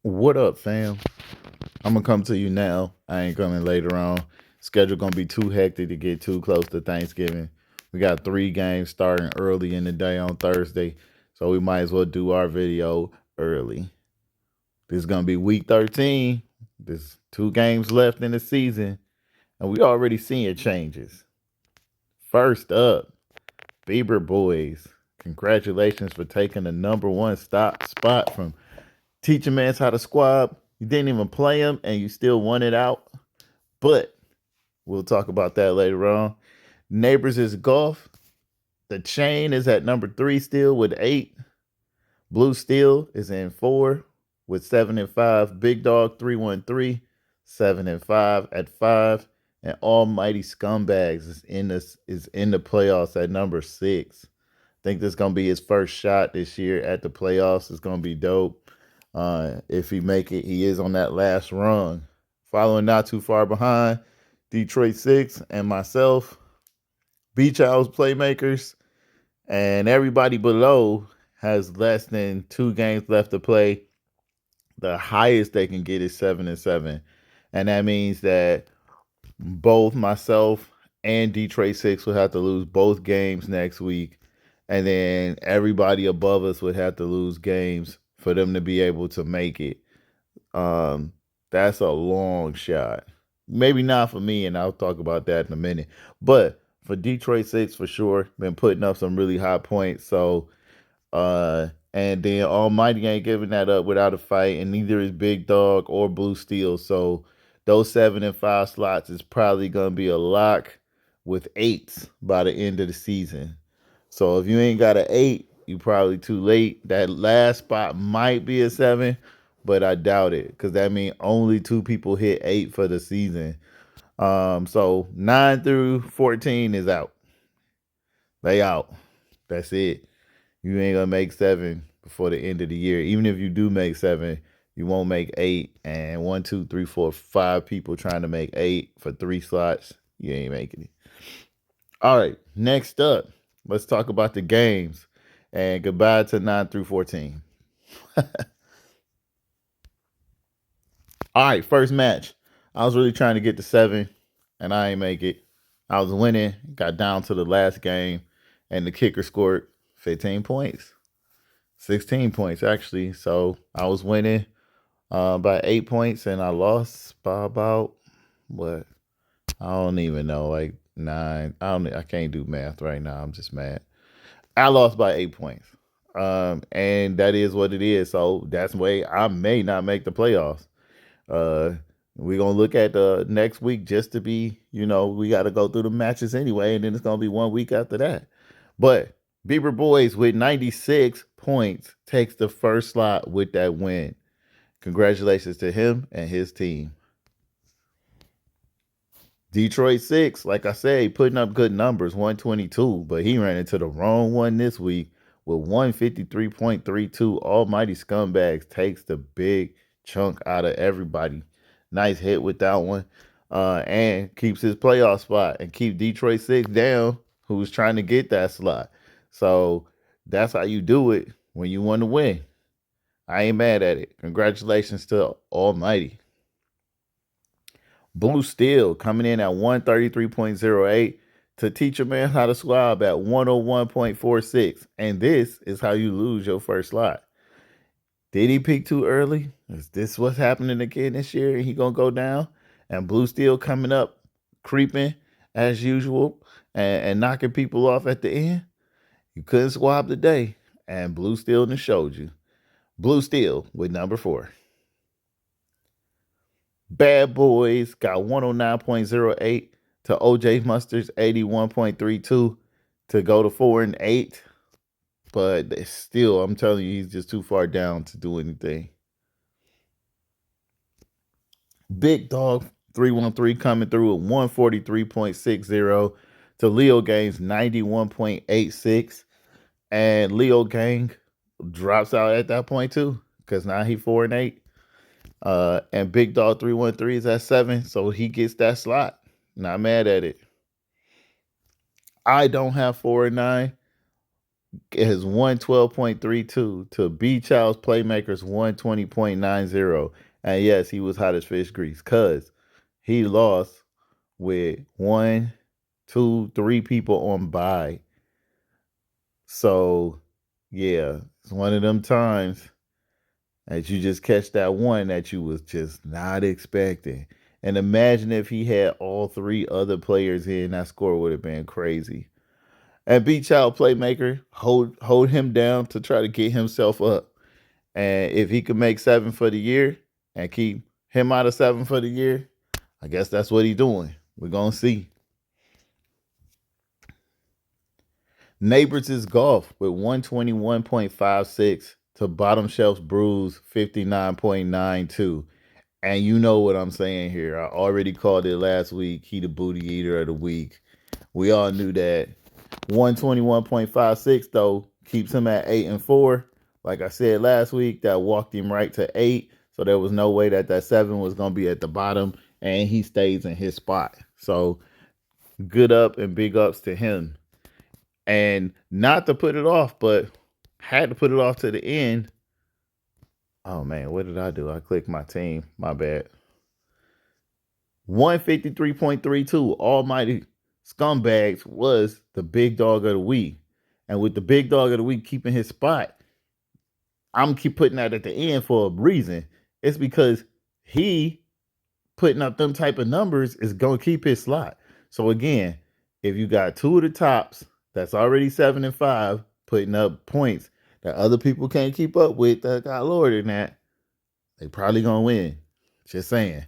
What up, fam? I'm gonna come to you now. I ain't coming later on. Schedule gonna be too hectic to get too close to Thanksgiving. We got 3 games starting early in the day on Thursday, so we might as well do our video early. This is gonna be week 13. There's 2 games left in the season, and we already seeing changes. First up, Bieber boys. Congratulations for taking the number 1 spot from Teach a Man's How to Squab. You didn't even play him, and you still won it out. But we'll talk about that later on. Neighbors is golf. The chain is at number 3 still with 8. Blue Steel is in 4 with 7 and 5. Big Dog 313, 7 and 5 at 5. And Almighty Scumbags is in the playoffs at number 6. I think this is gonna be his first shot this year at the playoffs. It's gonna be dope. If he make it, he is on that last run. Following not too far behind, Detroit Six and myself, Beach House Playmakers, and everybody below has less than 2 games left to play. The highest they can get is 7 and 7, and that means that both myself and Detroit Six will have to lose both games next week, and then everybody above us would have to lose games for them to be able to make it. Um, that's a long shot. Maybe not for me, and I'll talk about that in a minute. But for Detroit Six, for sure, been putting up some really high points. And then Almighty ain't giving that up without a fight, and neither is Big Dog or Blue Steel. So those 7 and 5 slots is probably gonna be a lock with 8s by the end of the season. So if you ain't got an 8, you probably too late. That last spot might be a 7, but I doubt it because that means only 2 people hit 8 for the season. So 9 through 14 is out. They out. That's it. You ain't gonna make 7 before the end of the year. Even if you do make 7, you won't make 8. And 1, 2, 3, 4, 5 people trying to make 8 for 3 slots, you ain't making it. All right, next up, let's talk about the games. And goodbye to 9 through 14. All right, first match. I was really trying to get to 7, and I ain't make it. I was winning, got down to the last game, and the kicker scored 15 points. 16 points, actually. So I was winning by 8 points, and I lost by about, what? I don't even know, like 9. I can't do math right now. I'm just mad. I lost by 8 points. And that is what it is. So that's the way I may not make the playoffs. Uh, we're gonna look at the next week just to be, we got to go through the matches anyway, and then it's gonna be one week after that. But Bieber Boys with 96 points takes the first slot with that win. Congratulations to him and his team. Detroit Six, like I said, putting up good numbers, 122, but he ran into the wrong one this week with 153.32. Almighty Scumbags takes the big chunk out of everybody. Nice hit with that one. And keeps his playoff spot and keep Detroit Six down, who's trying to get that slot. So that's how you do it when you want to win. I ain't mad at it. Congratulations to Almighty. Blue Steel coming in at 133.08 to teach a man how to squab at 101.46. And this is how you lose your first slot. Did he peak too early? Is this what's happening again this year? And he gonna go down? And Blue Steel coming up, creeping as usual, and knocking people off at the end. You couldn't swab today, and Blue Steel done showed you. Blue Steel with number 4. Bad Boys got 109.08 to OJ Mustard's 81.32 to go to 4 and 8. But still, I'm telling you, he's just too far down to do anything. Big Dog 313 coming through at 143.60 to Leo Gang's 91.86. And Leo Gang drops out at that point too, because now he 4 and 8. And Big Dog 313 is at 7, so he gets that slot. Not mad at it. I don't have 4 and 9. has 112.32 to B Child's Playmakers 120.90. And yes, he was hot as fish grease because he lost with 1, 2, 3 people on bye. So yeah, it's one of them times that you just catch that one that you was just not expecting. And imagine if he had all 3 other players in, that score would have been crazy. And B Child Playmaker, hold him down to try to get himself up. And if he could make 7 for the year and keep him out of 7 for the year, I guess that's what he's doing. We're gonna see. Neighbors is golf with 121.56 to Bottom Shelf Brews 59.92. And you know what I'm saying here. I already called it last week. He the booty eater of the week. We all knew that. 121.56 though keeps him at 8-4. Like I said last week, that walked him right to 8. So there was no way that 7 was gonna be at the bottom, and he stays in his spot. So good up and big ups to him. And not to put it off, but had to put it off to the end. Oh man, what did I do? I clicked my team. My bad. 153.32 Almighty Scumbags was the big dog of the week. And with the big dog of the week keeping his spot, I'm keep putting that at the end for a reason. It's because he putting up them type of numbers is going to keep his slot. So again, if you got 2 of the tops that's already 7-5 putting up points that other people can't keep up with that got lower than that, they probably going to win. Just saying.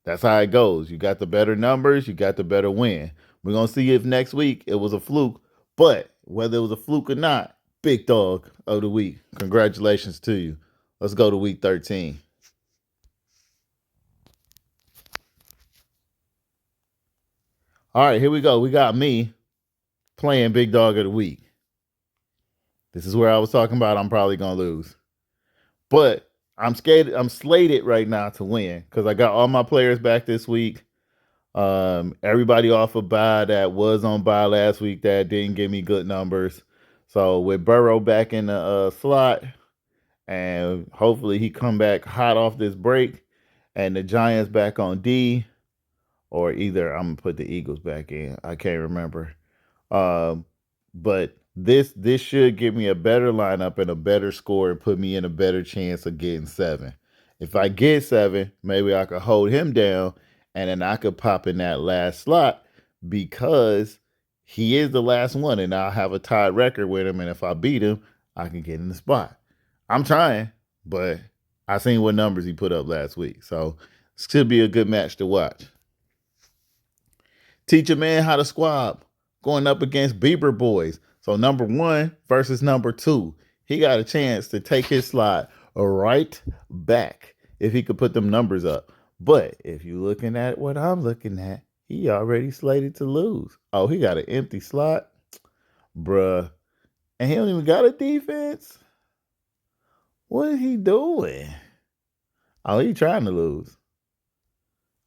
That's how it goes. You got the better numbers, you got the better win. We're going to see if next week it was a fluke, but whether it was a fluke or not, big dog of the week. Congratulations to you. Let's go to week 13. All right, here we go. We got me playing big dog of the week. This is where I was talking about I'm probably going to lose. But I'm slated right now to win because I got all my players back this week. Everybody off of bye that was on bye last week that didn't give me good numbers. So with Burrow back in the slot, and hopefully he come back hot off this break, and the Giants back on D, or either I'm gonna put the Eagles back in. I can't remember. But this should give me a better lineup and a better score and put me in a better chance of getting 7. If I get 7, maybe I could hold him down and then I could pop in that last slot because he is the last one and I'll have a tied record with him. And if I beat him, I can get in the spot. I'm trying, but I seen what numbers he put up last week. So it should be a good match to watch. Teach a man how to squab going up against Bieber Boys. So number 1 versus number 2. He got a chance to take his slot right back if he could put them numbers up. But if you're looking at what I'm looking at, he already slated to lose. Oh, he got an empty slot? Bruh. And he don't even got a defense? What is he doing? Oh, he trying to lose.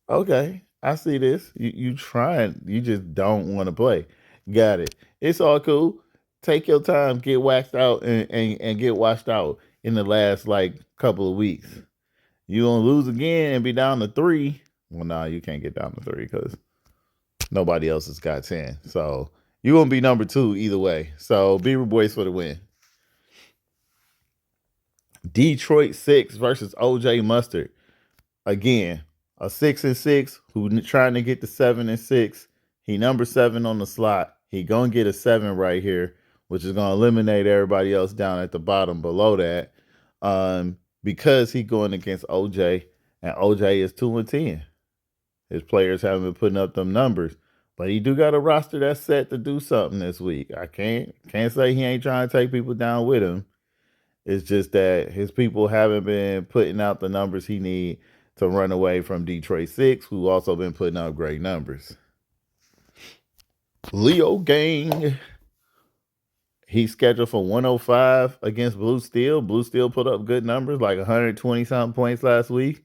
Okay, I see this. You trying, you just don't want to play. Got it. It's all cool. Take your time, get waxed out and get washed out in the last like couple of weeks. You gonna lose again and be down to 3. Well, nah, you can't get down to 3 because nobody else has got 10. So you gonna be number 2 either way. So Beaver Boys for the win. Detroit 6 versus OJ Mustard. Again, a 6-6 who trying to get the 7-6. He number 7 on the slot. He gonna get a 7 right here, which is gonna eliminate everybody else down at the bottom below that. Because he going against OJ, and OJ is 2-10. His players haven't been putting up them numbers, but he do got a roster that's set to do something this week. I can't say he ain't trying to take people down with him. It's just that his people haven't been putting out the numbers he need to run away from Detroit 6, who also been putting out great numbers. Leo Gang. He's scheduled for 105 against Blue Steel. Blue Steel put up good numbers, like 120-something points last week.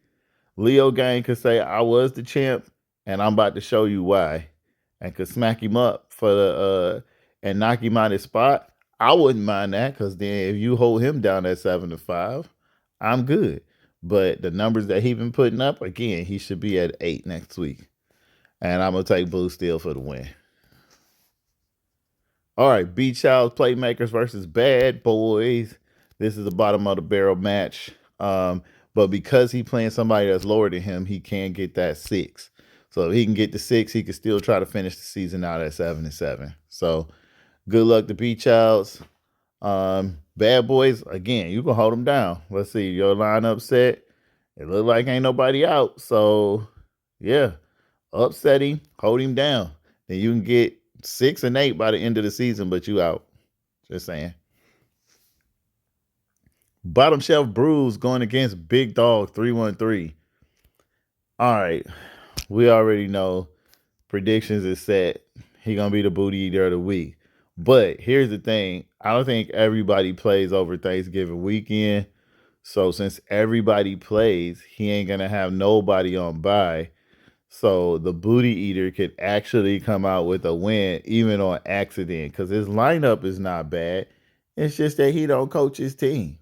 Leo Gang could say, I was the champ, and I'm about to show you why. And could smack him up for the and knock him out his spot. I wouldn't mind that because then if you hold him down at 7-5, I'm good. But the numbers that he been putting up, again, he should be at 8 next week. And I'm gonna take Blue Steel for the win. All right, Beach House Playmakers versus Bad Boys. This is the bottom of the barrel match. But because he playing somebody that's lower than him, he can get that 6. So if he can get the 6, he can still try to finish the season out at 7-7. So good luck to Beach House. Bad Boys, again, you can hold them down. Let's see, your lineup set. It look like ain't nobody out. So yeah, upset him, hold him down. Then you can get 6 and 8 by the end of the season, but you out. Just saying. Bottom Shelf Brews going against Big Dog 313. All right. We already know predictions is set. He gonna be the booty eater of the week. But here's the thing. I don't think everybody plays over Thanksgiving weekend. So since everybody plays, he ain't gonna have nobody on bye. So the booty eater could actually come out with a win, even on accident, because his lineup is not bad. It's just that he don't coach his team.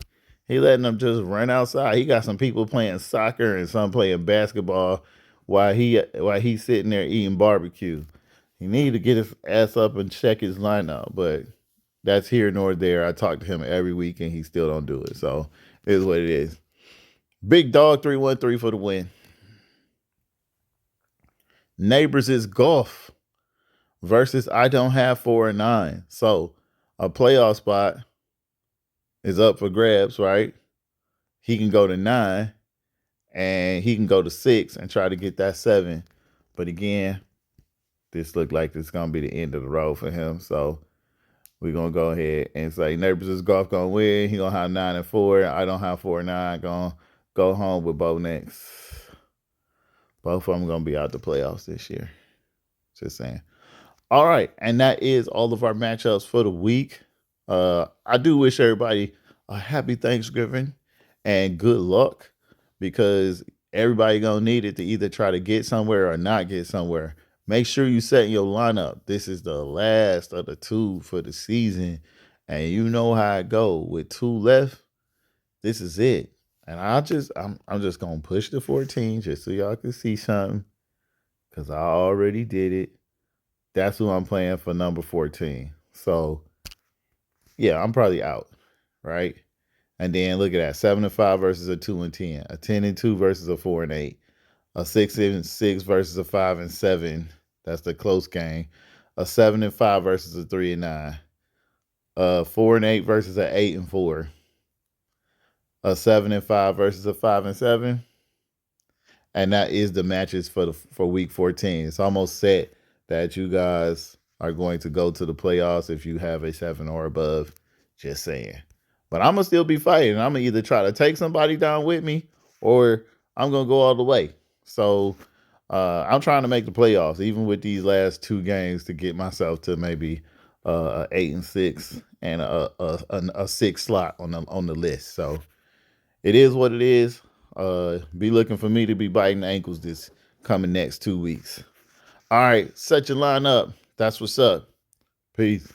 He letting them just run outside. He got some people playing soccer and some playing basketball while he's sitting there eating barbecue. He need to get his ass up and check his lineup, but that's here nor there. I talk to him every week and he still don't do it. So it is what it is. Big Dog 313 for the win. Neighbors is golf versus I don't have 4 and 9. So a playoff spot is up for grabs, right? He can go to 9 and he can go to 6 and try to get that 7. But again, this looked like this is gonna be the end of the road for him. So we're gonna go ahead and say Neighbors is golf gonna win. He gonna have 9 and 4. I don't have 4 and 9. Gonna go home with Bo next. Both of them gonna be out the playoffs this year. Just saying. All right, and that is all of our matchups for the week. I do wish everybody a happy Thanksgiving and good luck because everybody gonna need it to either try to get somewhere or not get somewhere. Make sure you set your lineup. This is the last of the 2 for the season, and you know how it go. With 2 left, this is it. And I'm just gonna push the 14 just so y'all can see something, cause I already did it. That's who I'm playing for number 14. So yeah, I'm probably out, right? And then look at that: 7-5 versus a 2 and 10, a 10 and 2 versus a 4 and 8, a 6 and 6 versus a 5 and 7. That's the close game. A 7 and 5 versus a 3 and 9. 4 and 8 versus a 8 and 4. A 7 and 5 versus a 5 and 7. And that is the matches for week 14. It's almost set that you guys are going to go to the playoffs if you have a 7 or above. Just saying. But I'm going to still be fighting. I'm going to either try to take somebody down with me or I'm going to go all the way. So I'm trying to make the playoffs, even with these last 2 games, to get myself to maybe 8 and 6 and a 6 slot on the list. So it is what it is. Be looking for me to be biting ankles this coming next 2 weeks. All right, set your line up. That's what's up. Peace.